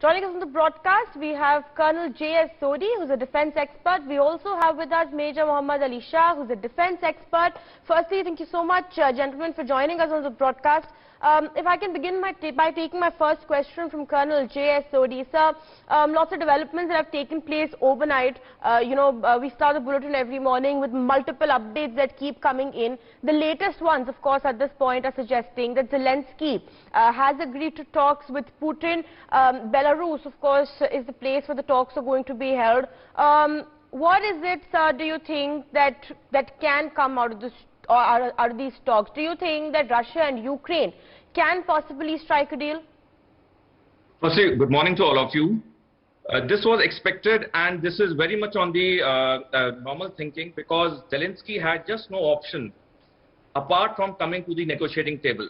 Joining us on the broadcast, we have Colonel J.S. Sodhi, who's a defense expert. We also have with us Major Mohammed Ali Shah, who's a defense expert. Firstly, thank you so much, gentlemen, for joining us on the broadcast. If I can begin by taking my first question from Colonel J.S. Sodhi. Sir, lots of developments that have taken place overnight. We start the bulletin every morning with multiple updates that keep coming in. The latest ones, of course, at this point are suggesting that Zelensky has agreed to talks with Putin. Belarus, of course, is the place where the talks are going to be held. What is it, sir, do you think that can come out of this? Or out of these talks? Do you think that Russia and Ukraine can possibly strike a deal? Firstly, good morning to all of you. This was expected, and this is very much on the normal thinking, because Zelensky had just no option apart from coming to the negotiating table.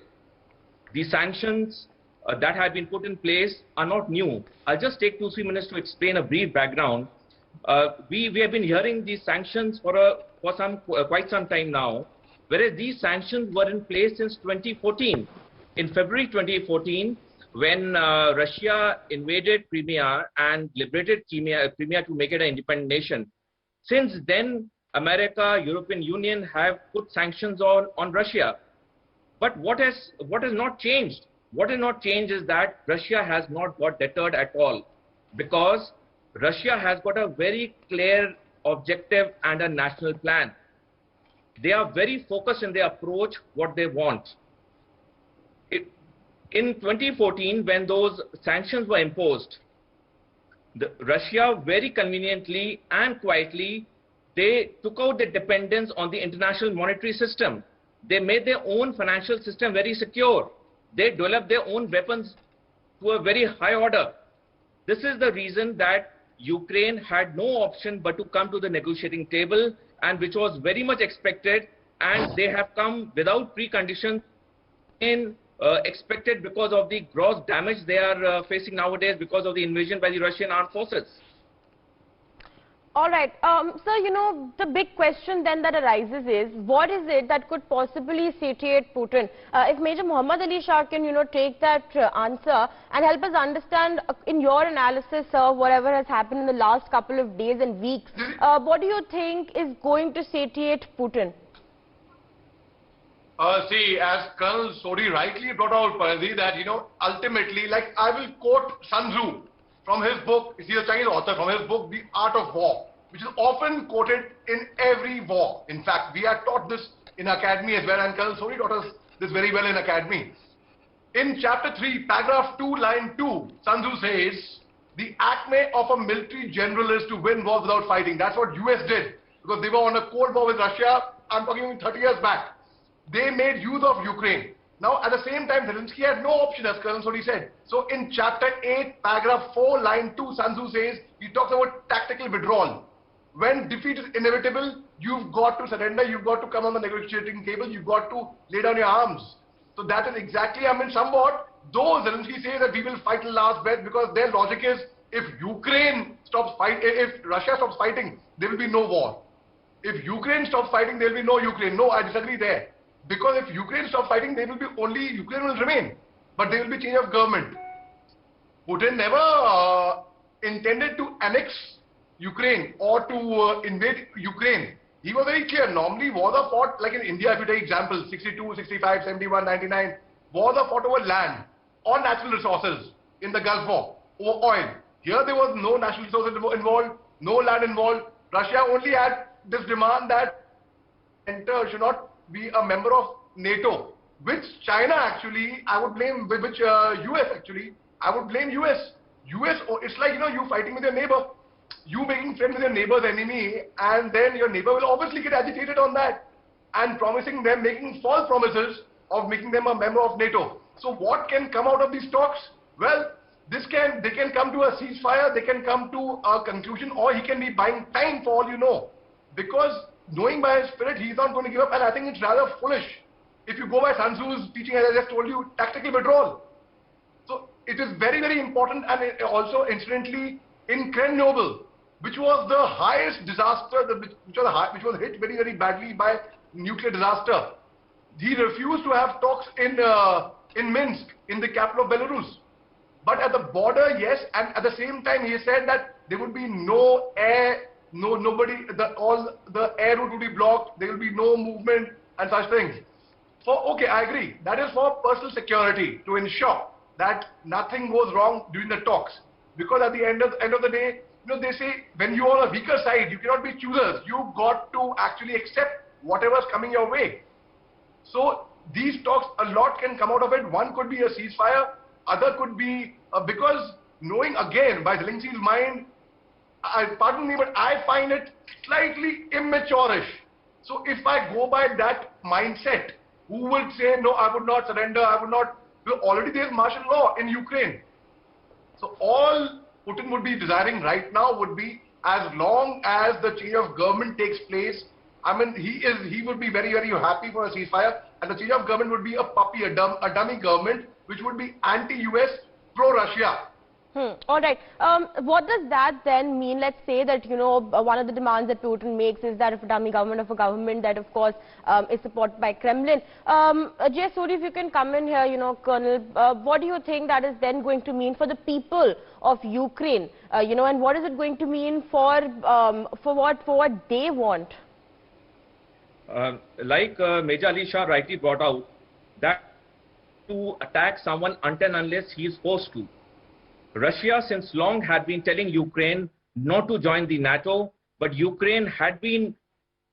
The sanctions that have been put in place are not new. I'll just take 2-3 minutes to explain a brief background. We have been hearing these sanctions for quite some time now. Whereas these sanctions were in place since 2014. In February 2014, when Russia invaded Crimea and liberated Crimea to make it an independent nation. Since then, America, European Union have put sanctions on Russia. But what has not changed? What has not changed is that Russia has not got deterred at all, because Russia has got a very clear objective and a national plan. They are very focused in their approach, what they want. In 2014, when those sanctions were imposed, Russia very conveniently and quietly, they took out the dependence on the international monetary system. They made their own financial system very secure. They developed their own weapons to a very high order. This is the reason that Ukraine had no option but to come to the negotiating table, and which was very much expected, and they have come without preconditions expected because of the gross damage they are facing nowadays because of the invasion by the Russian armed forces. All right. So, the big question then that arises is, what is it that could possibly satiate Putin? If Major Mohammed Ali Shah can, take that answer and help us understand, in your analysis, whatever has happened in the last couple of days and weeks, what do you think is going to satiate Putin? See, as Colonel Sodhi rightly brought out, Paradhi, that, ultimately, like I will quote Sun Tzu from his book, he's a Chinese author, from his book, The Art of War, which is often quoted in every war. In fact, we are taught this in academy as well, and Colonel Sodhi taught us this very well in academy. In chapter 3, paragraph 2, line 2, Sun Tzu says, the acme of a military general is to win wars without fighting. That's what US did, because they were on a cold war with Russia. I'm talking 30 years back. They made use of Ukraine. Now, at the same time, Zelensky had no option, as Colonel Sodhi said. So, in chapter 8, paragraph 4, line 2, Sun Tzu says, he talks about tactical withdrawal. When defeat is inevitable, you've got to surrender, you've got to come on the negotiating table, you've got to lay down your arms. So, that is exactly, somewhat, though Zelensky says that we will fight till last breath, because their logic is, if Russia stops fighting, there will be no war. If Ukraine stops fighting, there will be no Ukraine. No, I disagree there. Because if Ukraine stops fighting, there will be only Ukraine will remain, but there will be change of government. Putin never intended to annex Ukraine or to invade Ukraine. He was very clear. Normally, wars are fought, like in India, if you take examples, 62, 65, 71, 99, wars are fought over land, on natural resources in the Gulf War, over oil. Here there was no natural resources involved, no land involved. Russia only had this demand that should not be a member of NATO, which China actually, I would blame, which US actually, I would blame US. It's like, you fighting with your neighbor, you making friends with your neighbor's enemy, and then your neighbor will obviously get agitated on that, and promising them, making false promises of making them a member of NATO. So what can come out of these talks? Well, they can come to a ceasefire, they can come to a conclusion, or he can be buying time for all you know. Because knowing by his spirit, he's not going to give up, and I think it's rather foolish. If you go by Sun Tzu's teaching, as I just told you, tactical withdrawal. So it is very, very important, and also incidentally in Chernobyl, which was the highest disaster, which was hit very, very badly by nuclear disaster. He refused to have talks in Minsk, in the capital of Belarus. But at the border, yes, and at the same time he said that there would be no air, nobody, all the air route will be blocked, there will be no movement and such things. Okay, I agree. That is for personal security, to ensure that nothing goes wrong during the talks. Because at the end of the day, they say when you are on a weaker side, you cannot be choosers. You've got to actually accept whatever's coming your way. So these talks, a lot can come out of it. One could be a ceasefire, other could be because knowing again by Zelensky's mind, pardon me, but I find it slightly immature-ish. So if I go by that mindset, who would say, no, I would not surrender, I would not, well, already there is martial law in Ukraine. So all Putin would be desiring right now would be, as long as the change of government takes place, I mean, he would be very, very happy for a ceasefire, and the change of government would be a puppy, a dummy government, which would be anti-US, pro-Russia. All right. What does that then mean? Let's say that, one of the demands that Putin makes is that of a dummy government, of a government that, of course, is supported by Kremlin. J. Sodhi, if you can come in here, Colonel, what do you think that is then going to mean for the people of Ukraine? And what is it going to mean for what they want? Like Major Ali Shah rightly brought out, that to attack someone until and unless he is forced to. Russia since long had been telling Ukraine not to join the NATO, but Ukraine had been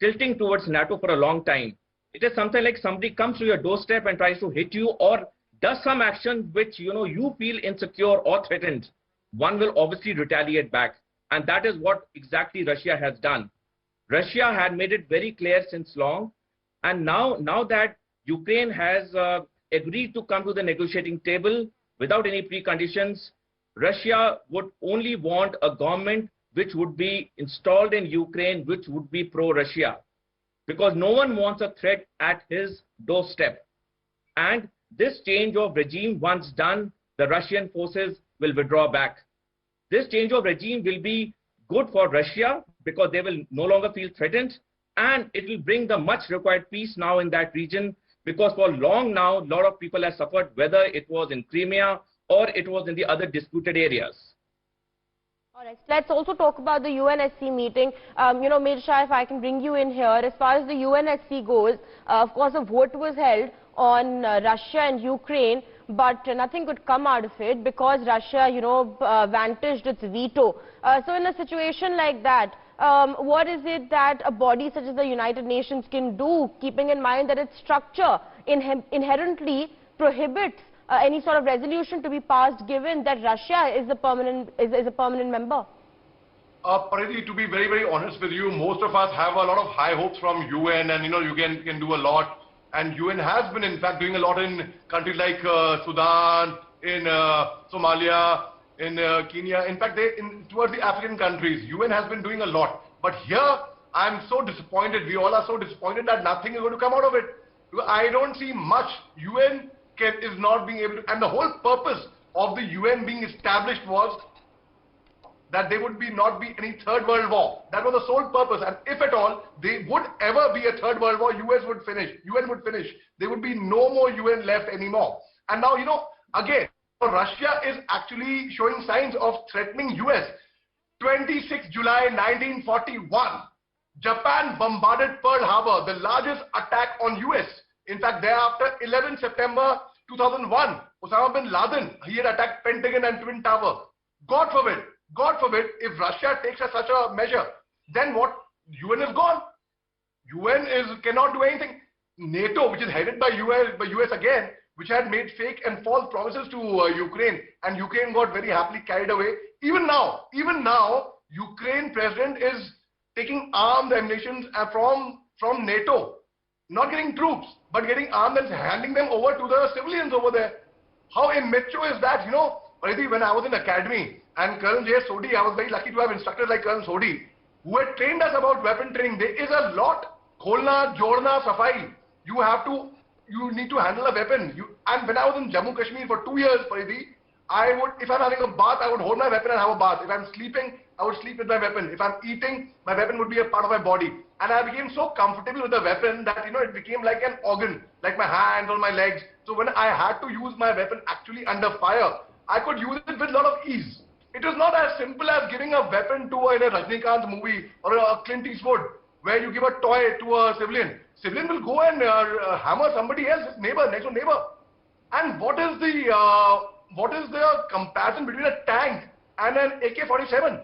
tilting towards NATO for a long time. It is something like somebody comes to your doorstep and tries to hit you or does some action which you feel insecure or threatened. One will obviously retaliate back, and that is what exactly Russia has done. Russia had made it very clear since long, and now that Ukraine has agreed to come to the negotiating table without any preconditions, Russia would only want a government which would be installed in Ukraine, which would be pro-Russia, because no one wants a threat at his doorstep. And this change of regime, once done, the Russian forces will withdraw back. This change of regime will be good for Russia because they will no longer feel threatened, and it will bring the much required peace now in that region, because for long now, a lot of people have suffered, whether it was in Crimea or it was in the other disputed areas. All right. Let's also talk about the UNSC meeting. Major Shah, if I can bring you in here, as far as the UNSC goes, of course, a vote was held on Russia and Ukraine, but nothing could come out of it because Russia, vanquished its veto. So in a situation like that, what is it that a body such as the United Nations can do, keeping in mind that its structure inherently prohibits any sort of resolution to be passed, given that Russia is a permanent member? Pariti, to be very, very honest with you, most of us have a lot of high hopes from UN, and you can do a lot. And UN has been, in fact, doing a lot in countries like Sudan, in Somalia, in Kenya. In fact, towards the African countries, UN has been doing a lot. But here, I'm so disappointed. We all are so disappointed that nothing is going to come out of it. I don't see much. UN is not being able to, and the whole purpose of the UN being established was that there would not be any third world war. That was the sole purpose, and if at all there would ever be a third world war, UN would finish. There would be no more UN left anymore. And now, again, Russia is actually showing signs of threatening US. 26 July 1941, Japan bombarded Pearl Harbor, the largest attack on US. In fact, thereafter, 11 September 2001, Osama bin Laden, he had attacked Pentagon and Twin Tower. God forbid, if Russia takes such a measure, then what? UN is gone. UN cannot do anything. NATO, which is headed by US again, which had made fake and false promises to Ukraine, and Ukraine got very happily carried away. Even now, Ukraine president is taking armed ammunition from NATO. Not getting troops, but getting armed and handing them over to the civilians over there. How immature is that? Pariti, when I was in academy, and Colonel J. Sodhi, I was very lucky to have instructors like Colonel Sodhi, who had trained us about weapon training. There is a lot. Kholna, Jorna, Safai. You need to handle a weapon. And when I was in Jammu Kashmir for 2 years, Pariti, if I'm having a bath, I would hold my weapon and have a bath. If I'm sleeping, I would sleep with my weapon. If I'm eating, my weapon would be a part of my body. And I became so comfortable with the weapon that, it became like an organ, like my hands or my legs. So when I had to use my weapon actually under fire, I could use it with a lot of ease. It is not as simple as giving a weapon to a Rajnikant movie or a Clint Eastwood, where you give a toy to a civilian. Civilian will go and hammer somebody else, his neighbor, next door neighbor. And what is the comparison between a tank and an AK-47?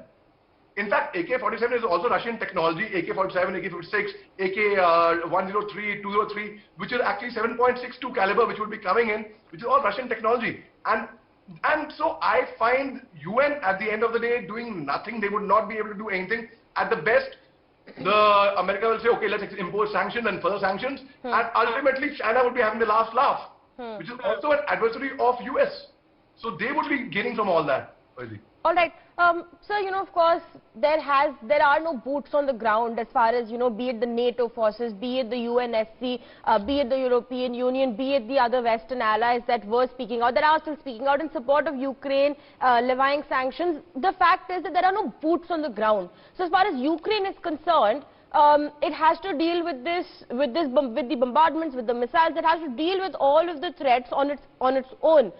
In fact, AK-47 is also Russian technology. AK-47, AK-56, AK-103, 203, which is actually 7.62 caliber, which will be coming in, which is all Russian technology. And so I find UN at the end of the day doing nothing. They would not be able to do anything. At the best, America will say, okay, let's impose sanctions and further sanctions, and ultimately China would be having the last laugh, which is also an adversary of US. So they would be gaining from all that. All right. Sir, of course, there are no boots on the ground as far as, be it the NATO forces, be it the UNSC, be it the European Union, be it the other Western allies that were speaking out, that are still speaking out in support of Ukraine, levying sanctions. The fact is that there are no boots on the ground. So as far as Ukraine is concerned, it has to deal with with the bombardments, with the missiles. It has to deal with all of the threats on its own.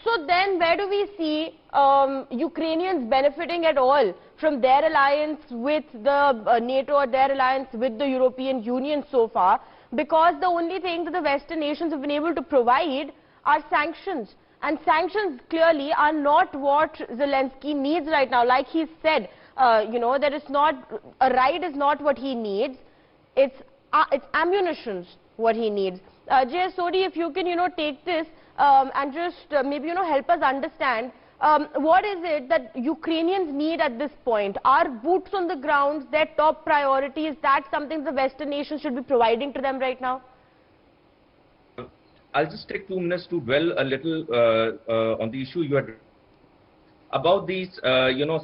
So then, where do we see Ukrainians benefiting at all from their alliance with the NATO or their alliance with the European Union so far? Because the only thing that the Western nations have been able to provide are sanctions. And sanctions clearly are not what Zelensky needs right now. Like he said, there is not, a ride is not what he needs. It's ammunitions what he needs. J.S. Sodhi, if you can, take this and just maybe, help us understand what is it that Ukrainians need at this point? Are boots on the ground their top priority? Is that something the Western nations should be providing to them right now? I'll just take 2 minutes to dwell a little on the issue you had about these,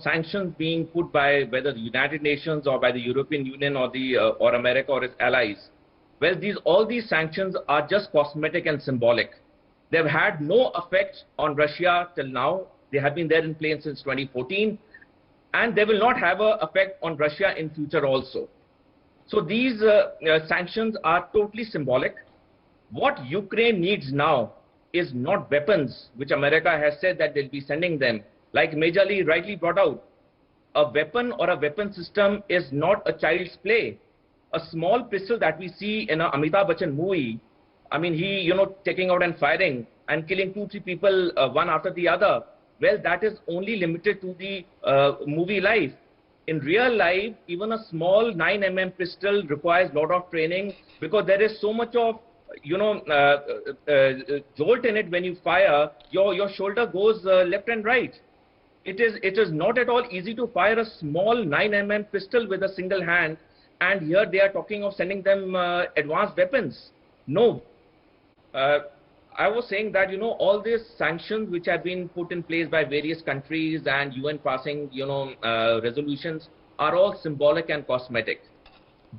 sanctions being put by whether the United Nations or by the European Union or America or its allies. Well, all these sanctions are just cosmetic and symbolic. They've had no effect on Russia till now. They have been there in place since 2014, and they will not have an effect on Russia in future also. So these sanctions are totally symbolic. What Ukraine needs now is not weapons, which America has said that they'll be sending them. Like Major Ali rightly brought out, a weapon or a weapon system is not a child's play. A small pistol that we see in an Amitabh Bachchan movie, I mean, he, taking out and firing and killing 2-3 people one after the other. Well, that is only limited to the movie life. In real life, even a small 9mm pistol requires a lot of training, because there is so much of, jolt in it. When you fire, your shoulder goes left and right. It is not at all easy to fire a small 9mm pistol with a single hand, and here they are talking of sending them advanced weapons. No. I was saying that, all these sanctions which have been put in place by various countries and UN passing, resolutions are all symbolic and cosmetic.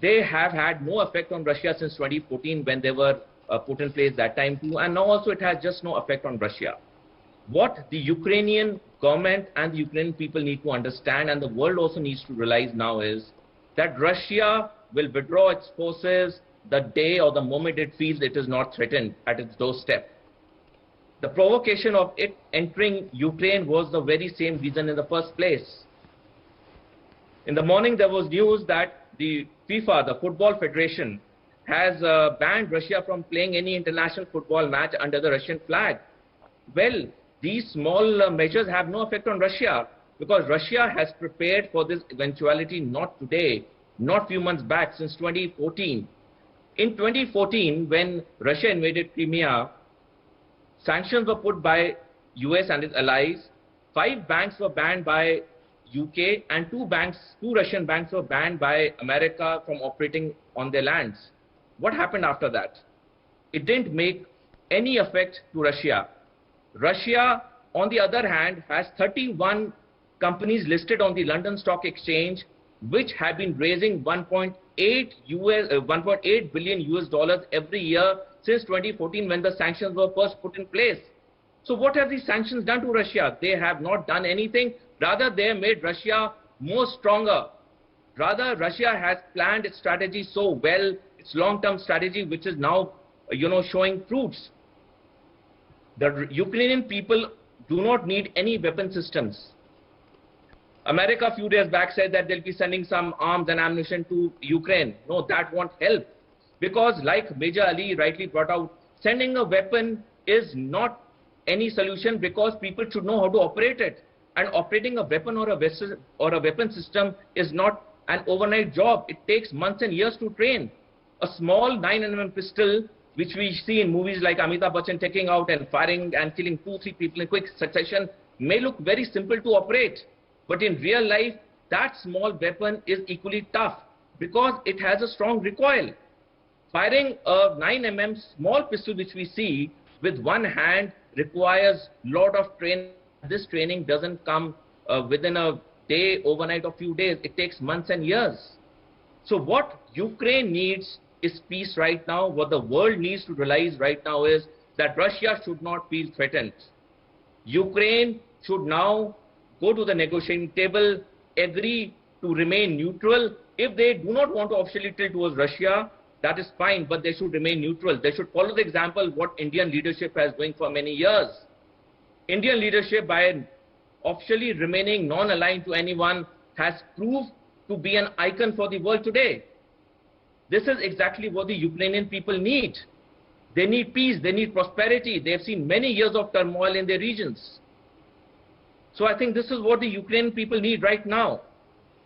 They have had no effect on Russia since 2014 when they were put in place that time too, and now also it has just no effect on Russia. What the Ukrainian government and the Ukrainian people need to understand, and the world also needs to realize now, is that Russia will withdraw its forces the day or the moment it feels it is not threatened at its doorstep. The provocation of it entering Ukraine was the very same reason in the first place. In the morning, there was news that the FIFA, the Football Federation, has banned Russia from playing any international football match under the Russian flag. Well, these small measures have no effect on Russia, because Russia has prepared for this eventuality not today, not few months back, since 2014. In 2014, when Russia invaded Crimea, sanctions were put by US and its allies. 5 banks were banned by UK, and 2 Russian banks were banned by America from operating on their lands. What happened after that? It didn't make any effect to Russia. Russia, on the other hand, has 31 companies listed on the London Stock Exchange, which have been raising 1.8 billion US dollars every year since 2014, when the sanctions were first put in place. So what have these sanctions done to Russia? They have not done anything. Rather, they have made Russia more stronger. Rather, Russia has planned its strategy so well, its long-term strategy, which is now, showing fruits. The Ukrainian people do not need any weapon systems. America a few days back said that they'll be sending some arms and ammunition to Ukraine. No, that won't help. Because like Major Ali rightly brought out, sending a weapon is not any solution, because people should know how to operate it. And operating a weapon or a vessel or a weapon system is not an overnight job. It takes months and years to train. A small 9mm pistol, which we see in movies like Amitabh Bachchan taking out and firing and killing 2-3 people in quick succession, may look very simple to operate. But in real life, that small weapon is equally tough because it has a strong recoil. Firing a 9mm small pistol, which we see, with one hand requires a lot of training. This training doesn't come within a day, overnight, or few days. It takes months and years. So what Ukraine needs is peace right now. What the world needs to realize right now is that Russia should not feel threatened. Ukraine should now go to the negotiating table, agree to remain neutral. If they do not want to officially tilt towards Russia, that is fine, but they should remain neutral. They should follow the example what Indian leadership has doing for many years. Indian leadership, by officially remaining non-aligned to anyone, has proved to be an icon for the world today. This is exactly what the Ukrainian people need. They need peace, they need prosperity. They have seen many years of turmoil in their regions. So I think this is what the Ukrainian people need right now,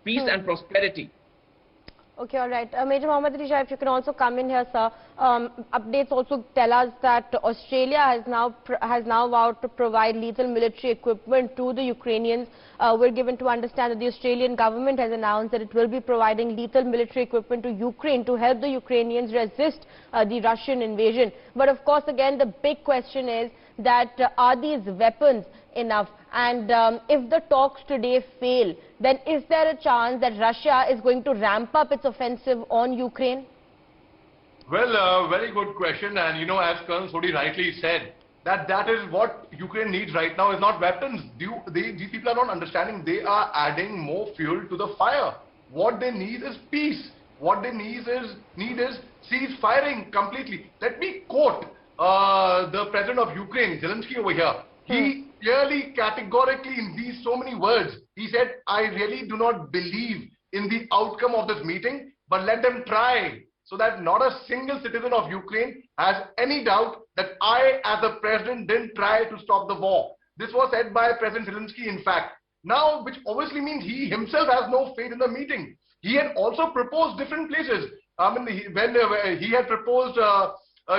peace and prosperity. Okay, all right. Major Mohammed Ali Shah, if you can also come in here, sir. Updates also tell us that Australia has now vowed to provide lethal military equipment to the Ukrainians. We're given to understand that the Australian government has announced that it will be providing lethal military equipment to Ukraine to help the Ukrainians resist the Russian invasion. But of course, again, the big question is that are these weapons enough? And if the talks today fail, then is there a chance that Russia is going to ramp up its offensive on Ukraine? Well, very good question. And as Colonel Sodhi rightly said, that is what Ukraine needs right now, is not weapons. These people are not understanding. They are adding more fuel to the fire. What they need is peace. What they need is cease firing completely. Let me quote the president of Ukraine, Zelensky, over here. He clearly, categorically, in these so many words, he said, I really do not believe in the outcome of this meeting, but let them try, so that not a single citizen of Ukraine has any doubt that I, as a president, didn't try to stop the war. This was said by President Zelensky, in fact. Now, which obviously means he himself has no faith in the meeting. He had also proposed different places. When he had proposed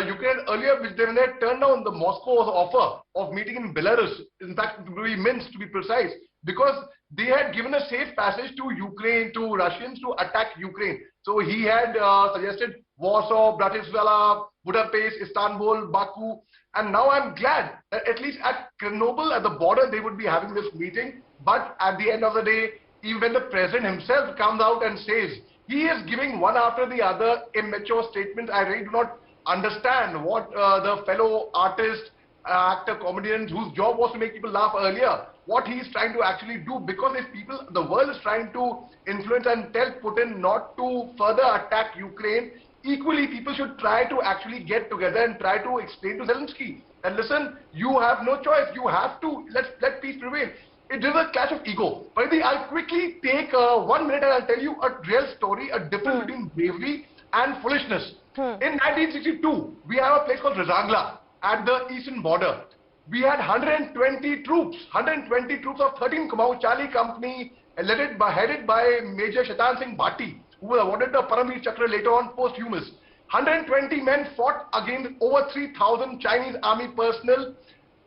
Ukraine earlier, which they had turned down the Moscow's offer of meeting in Belarus, in fact, to be Minsk to be precise, because they had given a safe passage to Ukraine, to Russians to attack Ukraine. So he had suggested Warsaw, Bratislava, Budapest, Istanbul, Baku, and now I'm glad that at least at Chernobyl, at the border, they would be having this meeting. But at the end of the day, even when the president himself comes out and says he is giving one after the other immature statements, I really do not understand what the fellow artist, actor, comedian whose job was to make people laugh earlier, what he is trying to actually do. Because if people, the world is trying to influence and tell Putin not to further attack Ukraine, equally people should try to actually get together and try to explain to Zelensky and listen, you have no choice, you have to let peace prevail. It is a clash of ego. But I'll quickly take 1 minute and I'll tell you a real story, a difference between bravery and foolishness. In 1962, we have a place called Razangla at the eastern border. We had 120 troops of 13 Kumail Charlie Company, headed by Major Shaitan Singh Bhati, who was awarded the Paramveer Chakra later on posthumous. 120 men fought against over 3,000 Chinese army personnel,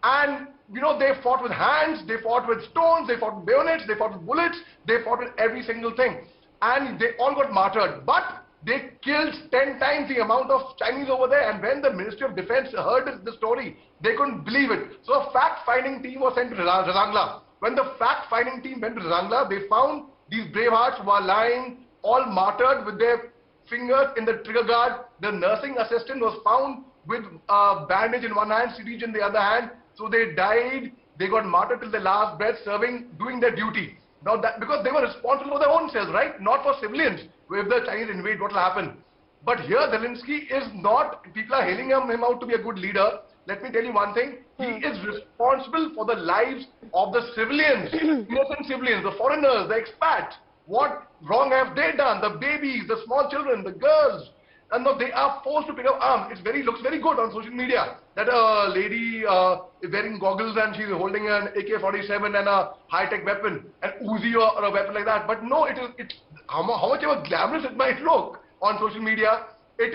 and they fought with hands, they fought with stones, they fought with bayonets, they fought with bullets, they fought with every single thing, and they all got martyred. But they killed 10 times the amount of Chinese over there, and when the Ministry of Defense heard the story, they couldn't believe it. So a fact-finding team was sent to Razangla. When the fact-finding team went to Razangla, they found these brave hearts who were lying, all martyred with their fingers in the trigger guard. The nursing assistant was found with a bandage in one hand, syringe in the other hand. So they died, they got martyred till their last breath, doing their duty. Now that, because they were responsible for their own selves, right? Not for civilians. If the Chinese invade, what will happen? But here Zelensky is not, people are hailing him out to be a good leader. Let me tell you one thing, He is responsible for the lives of the civilians, innocent civilians, the foreigners, the expats. What wrong have they done? The babies, the small children, the girls. And no, they are forced to pick up arms. Looks very good on social media that a lady is wearing goggles and she's holding an AK-47 and a high-tech weapon, an Uzi or a weapon like that. But no, it's how much ever glamorous it might look on social media, it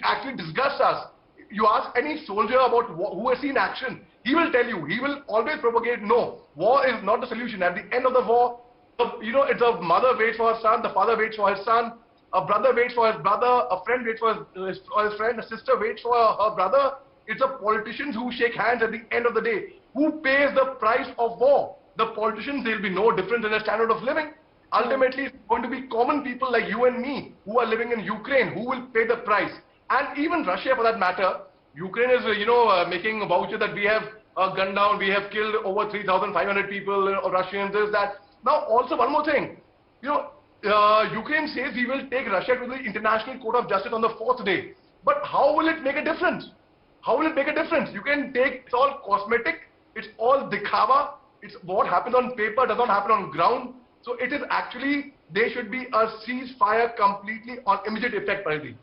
actually disgusts us. You ask any soldier about who has seen action, he will tell you, he will always propagate, no, war is not the solution. At the end of the war, it's a mother waits for her son, the father waits for his son, a brother waits for his brother, a friend waits for his friend, a sister waits for her brother. It's the politicians who shake hands at the end of the day. Who pays the price of war? The politicians, there will be no difference in their standard of living. Ultimately, it's going to be common people like you and me who are living in Ukraine who will pay the price. And even Russia, for that matter. Ukraine is, making a voucher that we have gunned down, we have killed over 3,500 people, Russians, this, that. Now, also one more thing. Ukraine says we will take Russia to the International Court of Justice on the 4th day. But how will it make a difference? How will it make a difference? You can take, it's all cosmetic, it's all dikhava, it's what happens on paper does not happen on ground. So it is actually, there should be a ceasefire completely on immediate effect, Pariti.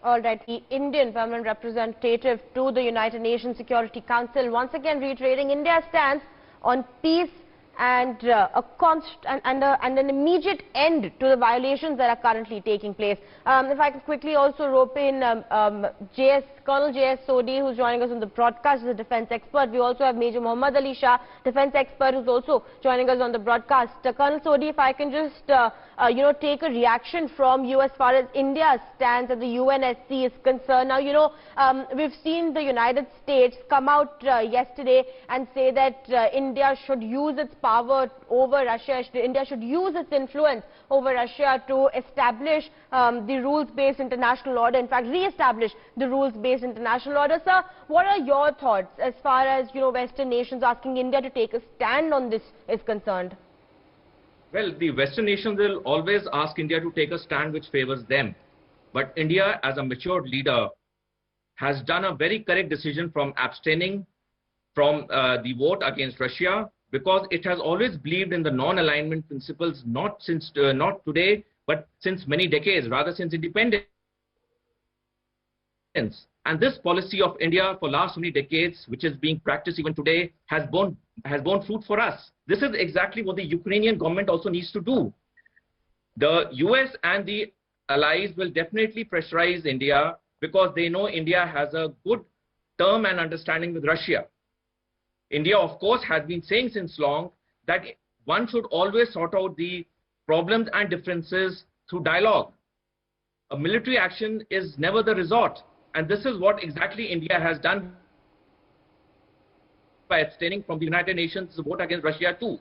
All right, the Indian permanent representative to the United Nations Security Council once again reiterating India's stance on peace and an immediate end to the violations that are currently taking place. If I could quickly also rope in Colonel J.S. Sodhi, who's joining us on the broadcast as a defense expert. We also have Major Mohammed Ali Shah, defense expert, who's also joining us on the broadcast. Colonel Sodhi, if I can just take a reaction from you as far as India's stance at the UNSC is concerned. Now, we've seen the United States come out yesterday and say that India should use its power over Russia. India should use its influence over Russia to establish the rules-based international order, in fact, re-establish the rules-based international order. Sir, what are your thoughts as far as, Western nations asking India to take a stand on this is concerned? Well, the Western nations will always ask India to take a stand which favors them. But India, as a matured leader, has done a very correct decision from abstaining from the vote against Russia, because it has always believed in the non-alignment principles, not today, but since many decades, rather since independence. And this policy of India for last many decades, which is being practiced even today, has borne fruit for us. This is exactly what the Ukrainian government also needs to do. The US and the allies will definitely pressurize India because they know India has a good term and understanding with Russia. India, of course, has been saying since long that one should always sort out the problems and differences through dialogue. A military action is never the resort. And this is what exactly India has done by abstaining from the United Nations vote against Russia too.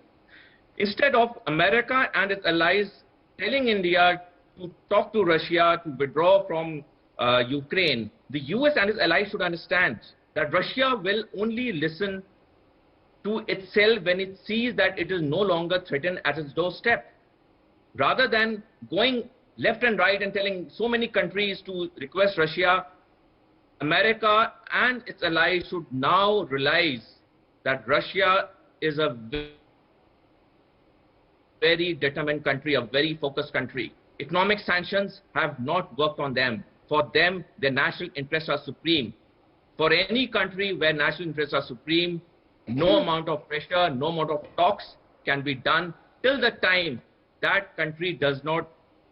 Instead of America and its allies telling India to talk to Russia to withdraw from Ukraine, the US and its allies should understand that Russia will only listen to itself when it sees that it is no longer threatened at its doorstep. Rather than going left and right and telling so many countries to request Russia, America and its allies should now realize that Russia is a very determined country, a very focused country. Economic sanctions have not worked on them. For them, their national interests are supreme. For any country where national interests are supreme, no amount of pressure, no amount of talks can be done till the time that country does not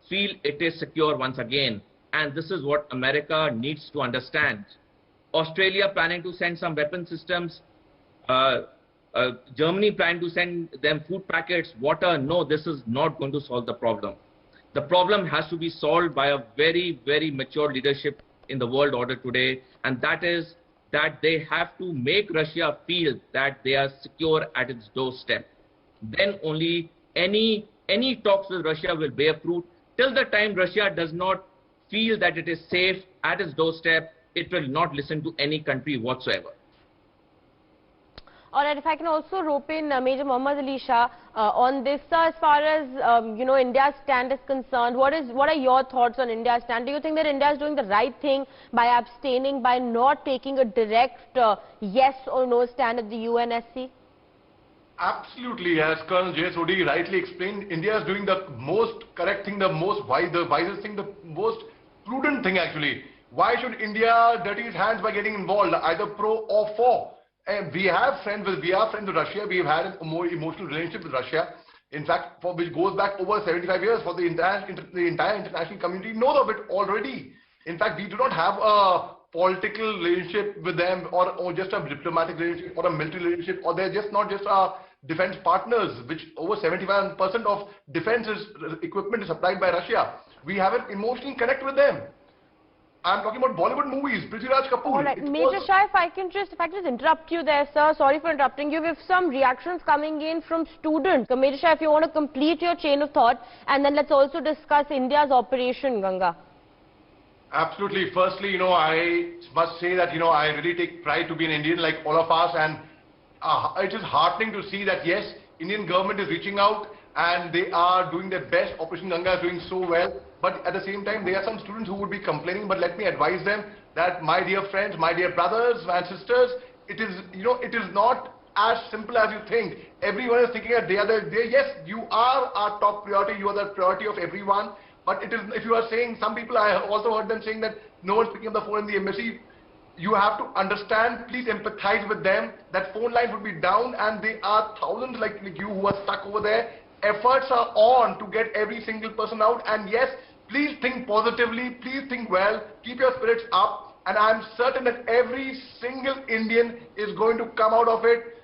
feel it is secure once again. And this is what America needs to understand. Australia planning to send some weapon systems, Germany planning to send them food packets, water. No, this is not going to solve the problem. The problem has to be solved by a very, very mature leadership in the world order today, and that is that they have to make Russia feel that they are secure at its doorstep. Then only any talks with Russia will bear fruit. Till the time Russia does not feel that it is safe at its doorstep, it will not listen to any country whatsoever. All right, if I can also rope in Major Mohammed Ali Shah on this, as far as India's stand is concerned, what are your thoughts on India's stand? Do you think that India is doing the right thing by abstaining, by not taking a direct yes or no stand at the UNSC? Absolutely, as Colonel Sodhi rightly explained, India is doing the most correct thing, the wisest thing, the most prudent thing actually. Why should India dirty its hands by getting involved, either pro or for? And we are friends with Russia. We have had a more emotional relationship with Russia. In fact, which goes back over 75 years. For the entire international community knows of it already. In fact, we do not have a political relationship with them, or just a diplomatic relationship, or a military relationship, or they're just not just our defense partners, which over 75% of defense equipment is supplied by Russia. We have an emotional connect with them. I'm talking about Bollywood movies, Prithviraj Kapoor. All right, Major Shah, if I can just interrupt you there, sir. Sorry for interrupting you. We have some reactions coming in from students. So, Major Shah, if you want to complete your chain of thought, and then let's also discuss India's Operation Ganga. Absolutely. Firstly, I must say that, I really take pride to be an Indian like all of us, and it is heartening to see that, yes, Indian government is reaching out and they are doing their best. Operation Ganga is doing so well. But at the same time, there are some students who would be complaining, but let me advise them that, my dear friends, my dear brothers and sisters, it is not as simple as you think. Everyone is thinking that yes, you are our top priority, you are the priority of everyone. But it is, if you are saying, some people, I have also heard them saying that no one's picking up the phone in the embassy. You have to understand, please empathize with them, that phone lines would be down, and there are thousands like you who are stuck over there. Efforts are on to get every single person out, and yes, please think positively, please think well, keep your spirits up, and I'm certain that every single Indian is going to come out of it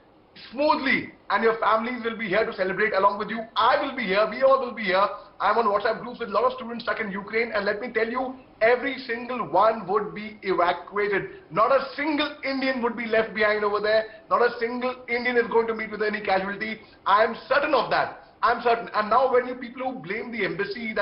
smoothly, and your families will be here to celebrate along with you. I will be here, we all will be here. I'm on WhatsApp groups with a lot of students stuck in Ukraine, and let me tell you, every single one would be evacuated. Not a single Indian would be left behind over there. Not a single Indian is going to meet with any casualty. I am certain of that. I'm certain. And now when you people who blame the embassy,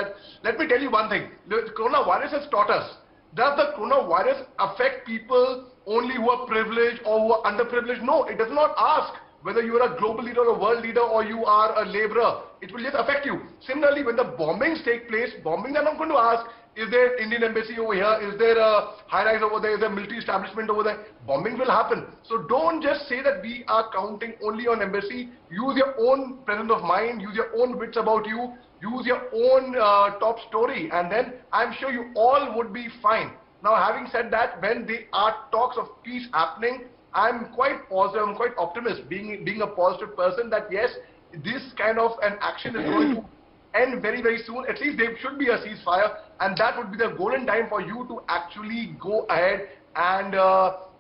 let me tell you one thing. The coronavirus has taught us. Does the coronavirus affect people only who are privileged or who are underprivileged? No, it does not ask whether you are a global leader or a world leader or you are a laborer. It will just affect you. Similarly, when the bombings take place, bombings are not going to ask, is there an Indian embassy over here? Is there a high-rise over there? Is there a military establishment over there? Bombing will happen. So don't just say that we are counting only on embassy. Use your own presence of mind. Use your own wits about you. Use your own top story. And then I'm sure you all would be fine. Now, having said that, when there are talks of peace happening, I'm quite positive, I'm quite optimistic, being a positive person, that yes, this kind of an action is going to end very, very soon. At least there should be a ceasefire, and that would be the golden time for you to actually go ahead and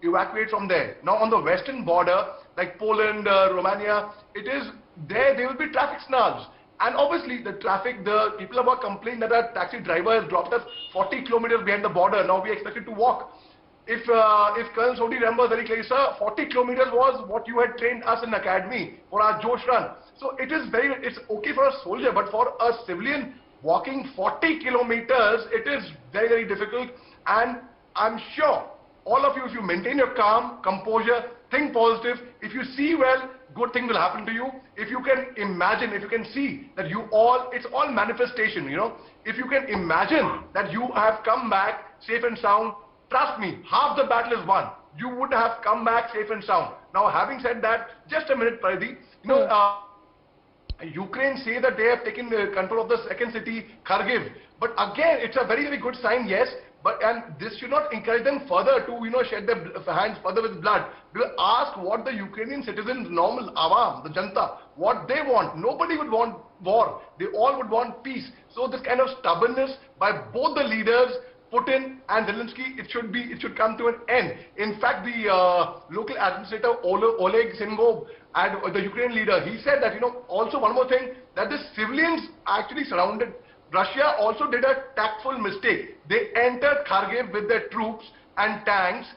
evacuate from there. Now, on the western border, like Poland, Romania, there will be traffic snarls. And obviously, the people have complained that our taxi driver has dropped us 40 kilometers behind the border. Now we are expected to walk. If Colonel Sodhi remembers very clearly, sir, 40 kilometers was what you had trained us in academy for our Josh run. So it's okay for a soldier, but for a civilian walking 40 kilometers, it is very, very difficult. And I'm sure all of you, if you maintain your calm, composure, think positive, if you see well, good thing will happen to you. If you can imagine, if you can see that it's all manifestation, If you can imagine that you have come back safe and sound, trust me, half the battle is won. You would have come back safe and sound. Now, having said that, just a minute, Paridhi. Ukraine say that they have taken control of the second city, Kharkiv. But again, it's a very, very good sign, yes. And this should not encourage them further to, shed their hands further with blood. We'll ask what the Ukrainian citizens, normal awam, the janta, what they want. Nobody would want war. They all would want peace. So this kind of stubbornness by both the leaders, Putin and Zelensky, it should come to an end. In fact, the local administrator Oleg Sentsov and the Ukrainian leader, he said that, also one more thing, that the civilians actually surrounded. Russia also did a tactful mistake. They entered Kharkiv with their troops and tanks,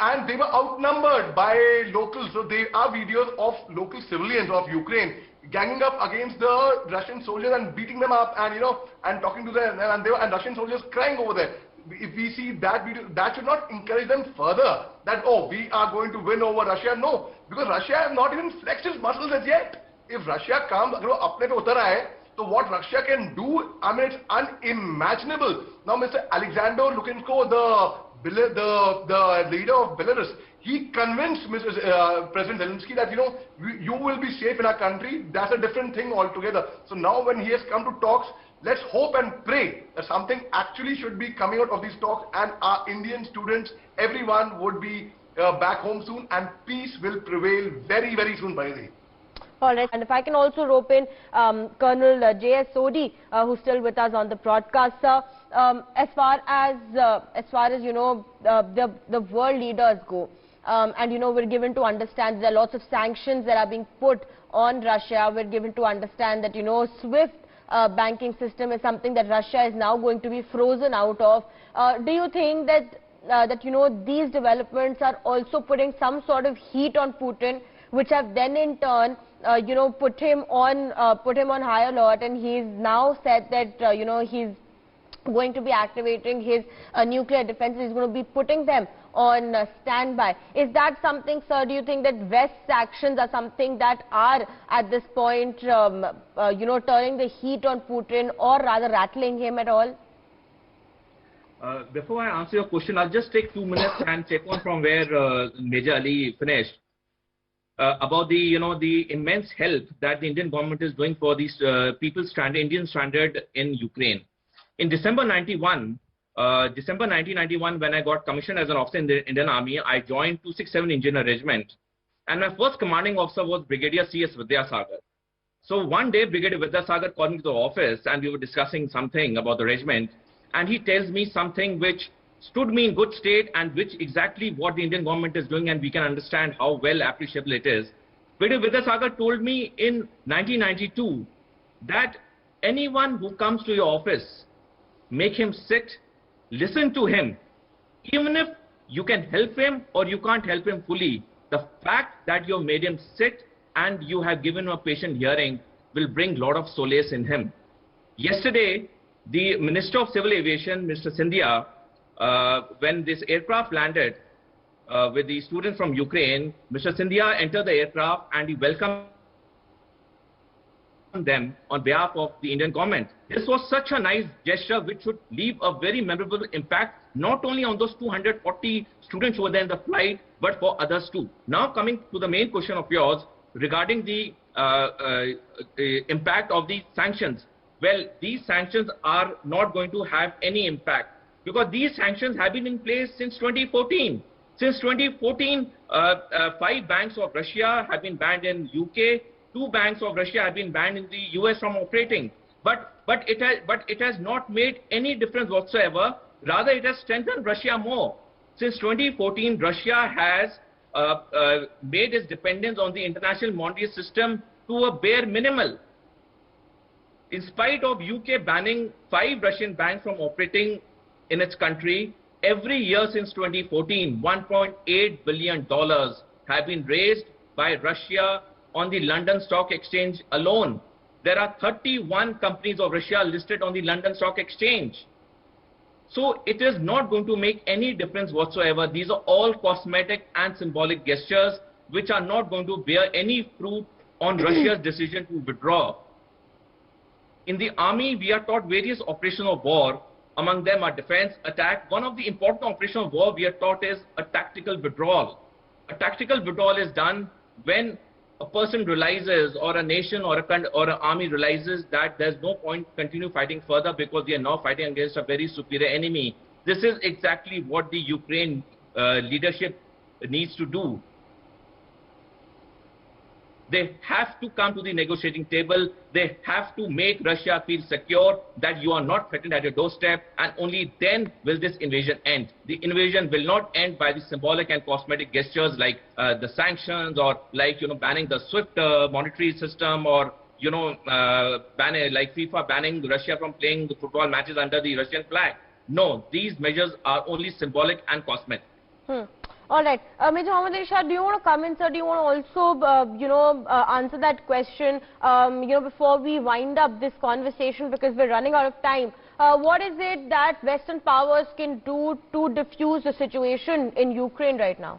and they were outnumbered by locals. So there are videos of local civilians of Ukraine ganging up against the Russian soldiers and beating them up, and and talking to them, and Russian soldiers crying over there. If we see that video, that should not encourage them further that, oh, we are going to win over Russia. No, Because Russia has not even flexed its muscles as yet. If Russia comes, so what Russia can do, I mean, it's unimaginable. Now, Mr. Alexander Lukashenko, the leader of Belarus, he convinced President Zelensky that, you will be safe in our country. That's a different thing altogether. So now when he has come to talks, let's hope and pray that something actually should be coming out of these talks, and our Indian students, everyone would be back home soon, and peace will prevail very, very soon, by the way. All right, and if I can also rope in Colonel J.S. Sodhi, who's still with us on the broadcast, sir. As far as the world leaders go, and we're given to understand there are lots of sanctions that are being put on Russia. We're given to understand that SWIFT banking system is something that Russia is now going to be frozen out of. Do you think that these developments are also putting some sort of heat on Putin, which have then in turn put him on high alert, and he's now said that he's going to be activating his nuclear defenses. He's going to be putting them on standby. Is that something, sir? Do you think that West's actions are something that are at this point turning the heat on Putin, or rather rattling him at all? Before I answer your question, I'll just take 2 minutes and take on from where Major Ali finished. About the immense help that the Indian government is doing for these people Indians stranded in Ukraine. In December 1991, when I got commissioned as an officer in the Indian Army, I joined 267 Engineer Regiment, and my first commanding officer was Brigadier C.S. Vidyasagar. So one day, Brigadier Vidyasagar called me to the office, and we were discussing something about the regiment, and he tells me something which stood me in good state, and which exactly what the Indian government is doing, and we can understand how well appreciable it is. Brigadier Vidyasagar told me in 1992 that anyone who comes to your office, make him sit, listen to him. Even if you can help him or you can't help him fully, the fact that you have made him sit and you have given him a patient hearing will bring a lot of solace in him. Yesterday, the Minister of Civil Aviation, Mr. Scindia, when this aircraft landed with the students from Ukraine, Mr. Scindia entered the aircraft and he welcomed them on behalf of the Indian government. This was such a nice gesture which should leave a very memorable impact, not only on those 240 students who were there in the flight, but for others too. Now coming to the main question of yours regarding the impact of these sanctions. Well, these sanctions are not going to have any impact, because these sanctions have been in place since 2014. Since 2014, 5 banks of Russia have been banned in UK, 2 banks of Russia have been banned in the US from operating. But it has not made any difference whatsoever. Rather, it has strengthened Russia more. Since 2014, Russia has made its dependence on the international monetary system to a bare minimal. In spite of UK banning 5 Russian banks from operating in its country, every year since 2014, $1.8 billion have been raised by Russia on the London Stock Exchange alone. There are 31 companies of Russia listed on the London Stock Exchange. So it is not going to make any difference whatsoever. These are all cosmetic and symbolic gestures which are not going to bear any fruit on Russia's decision to withdraw. In the army, we are taught various operations of war. Among them are defense, attack. One of the important operations of war we are taught is a tactical withdrawal. A tactical withdrawal is done when a person realizes, or a nation or an army realizes that there's no point continue fighting further because we are now fighting against a very superior enemy. This is exactly what the Ukraine leadership needs to do. They have to come to the negotiating table. They have to make Russia feel secure that you are not threatened at your doorstep, and only then will this invasion end. The invasion will not end by the symbolic and cosmetic gestures like the sanctions, or like banning the SWIFT monetary system, or like FIFA banning Russia from playing the football matches under the Russian flag. No, these measures are only symbolic and cosmetic. All right. Major Mohammed Ali Shah, do you want to come in, sir? Do you want to also, answer that question, before we wind up this conversation, because we're running out of time? What is it that Western powers can do to diffuse the situation in Ukraine right now?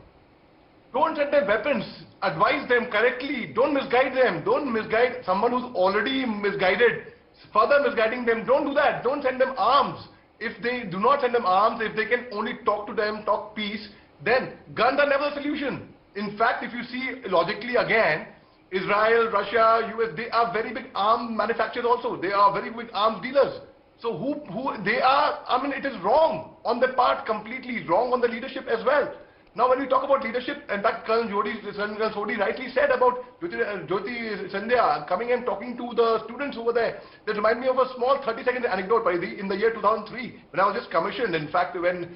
Don't send them weapons. Advise them correctly. Don't misguide them. Don't misguide someone who's already misguided. Further misguiding them. Don't do that. Don't send them arms. If they do not send them arms, if they can only talk to them, talk peace, then guns are never a solution. In fact, if you see logically again, Israel, Russia, US, they are very big arms manufacturers also. They are very big arms dealers. So who they are, I mean, it is wrong on their part, completely wrong on the leadership as well. Now when we talk about leadership, in fact, Colonel Sodhi rightly said about Jyoti Sandhya coming and talking to the students over there. That reminds me of a small 30-second anecdote in the year 2003 when I was just commissioned. In fact, Colonel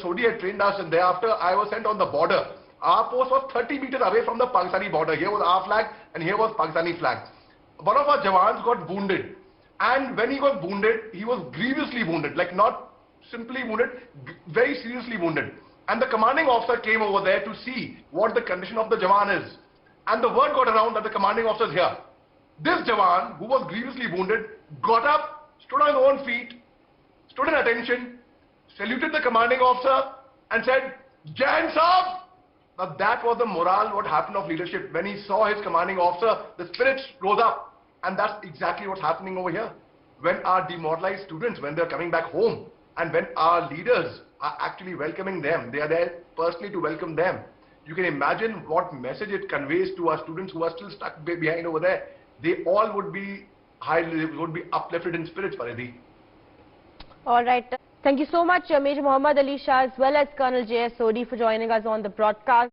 Sodhi had trained us, and thereafter I was sent on the border. Our post was 30 meters away from the Pakistani border. Here was our flag and here was Pakistani flag. One of our jawans got wounded, and when he got wounded, he was grievously wounded, like not simply wounded, very seriously wounded. And the commanding officer came over there to see what the condition of the Jawan is. And the word got around that the commanding officer is here. This Jawan, who was grievously wounded, got up, stood on his own feet, stood in attention, saluted the commanding officer and said, "Jai Hind Sahab." Now that was the morale, what happened of leadership. When he saw his commanding officer, the spirits rose up. And that's exactly what's happening over here. When our demoralized students, when they're coming back home, and when our leaders are actually welcoming them, they are there personally to welcome them. You can imagine what message it conveys to our students who are still stuck behind over there. They all would be uplifted in spirits, Paridhi. All right. Thank you so much, Major Mohammed Ali Shah, as well as Colonel J.S. Sodhi, for joining us on the broadcast.